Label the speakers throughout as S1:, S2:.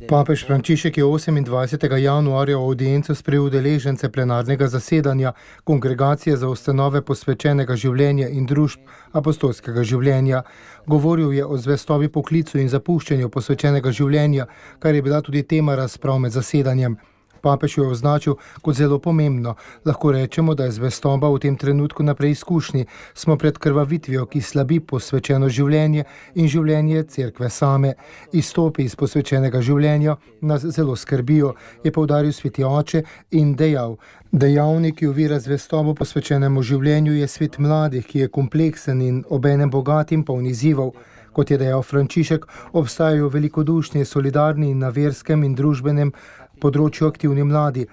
S1: Papež Frančišek je 28. januarja v audiencu sprejel udeležence plenarnega zasedanja Kongregacije za ustanove posvečenega življenja in družb apostolskega življenja. Govoril je o zvestobi poklicu in zapuščanju posvečenega življenja, kar je bila tudi tema razprav med zasedanjem. Papež jo je označil kot zelo pomembno. Lahko rečemo, da je zvestoba v tem trenutku na preizkušnji. Smo pred krvavitvijo, ki slabi posvečeno življenje in življenje cerkve same. Izstopi iz posvečenega življenja nas zelo skrbijo, je poudaril sveti oče in dejal: dejavnik, ki ovira zvestobo posvečenemu življenju, je svet mladih, ki je kompleksen in obenem bogat in poln izzivov. Kot je dejal Frančišek, obstajajo velikodušni, solidarni in na verskem in družbenem področju aktivni mladi,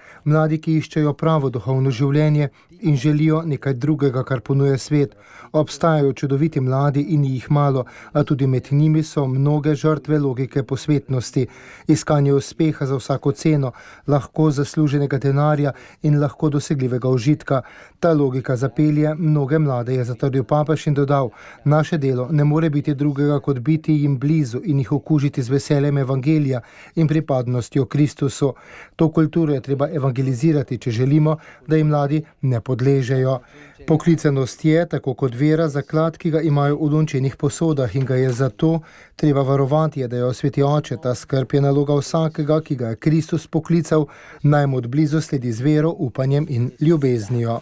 S1: ki iščejo pravo duhovno življenje in želijo nekaj drugega, kar ponuja svet. Obstajajo čudoviti mladi in jih malo, a tudi med njimi so mnoge žrtve logike posvetnosti, iskanje uspeha za vsako ceno, lahko zasluženega denarja in lahko dosegljivega užitka. Ta logika zapelje mnoge mlade, je zatrdil papež in dodal: naše delo ne more biti drugega kot biti jim blizu in jih okužiti z veseljem evangelija in pripadnostjo Kristusu. To kulturo je treba evangelizirati, če želimo, da jim mladi ne podležejo. Poklicanost je, tako kot vera, zaklad, ki ga imajo v lončenih posodah in ga je zato treba varovati, je dejal sveti oče. Ta skrb je naloga vsakega, ki ga je Kristus poklical, naj mu od blizu sledi z vero, upanjem in ljubeznijo.